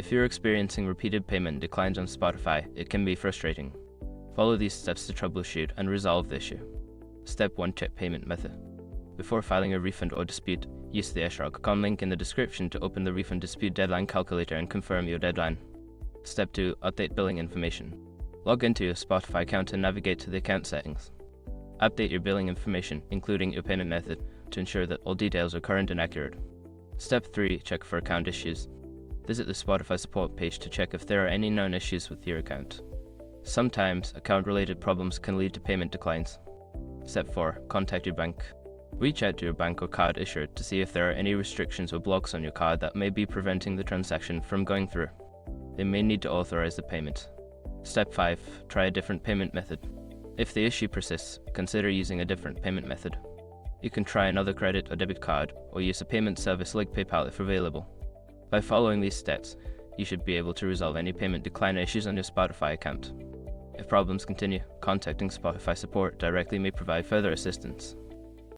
If you're experiencing repeated payment declines on Spotify, it can be frustrating. Follow these steps to troubleshoot and resolve the issue. Step 1. Check payment method. Before filing a refund or dispute, use the shrug.com link in the description to open the refund dispute deadline calculator and confirm your deadline. Step 2. Update billing information. Log into your Spotify account and navigate to the account settings. Update your billing information, including your payment method, to ensure that all details are current and accurate. Step 3. Check for account issues. Visit the Spotify support page to check if there are any known issues with your account. Sometimes, account-related problems can lead to payment declines. Step 4. Contact your bank. Reach out to your bank or card issuer to see if there are any restrictions or blocks on your card that may be preventing the transaction from going through. They may need to authorize the payment. Step 5. Try a different payment method. If the issue persists, consider using a different payment method. You can try another credit or debit card, or use a payment service like PayPal if available. By following these steps, you should be able to resolve any payment decline issues on your Spotify account. If problems continue, contacting Spotify support directly may provide further assistance.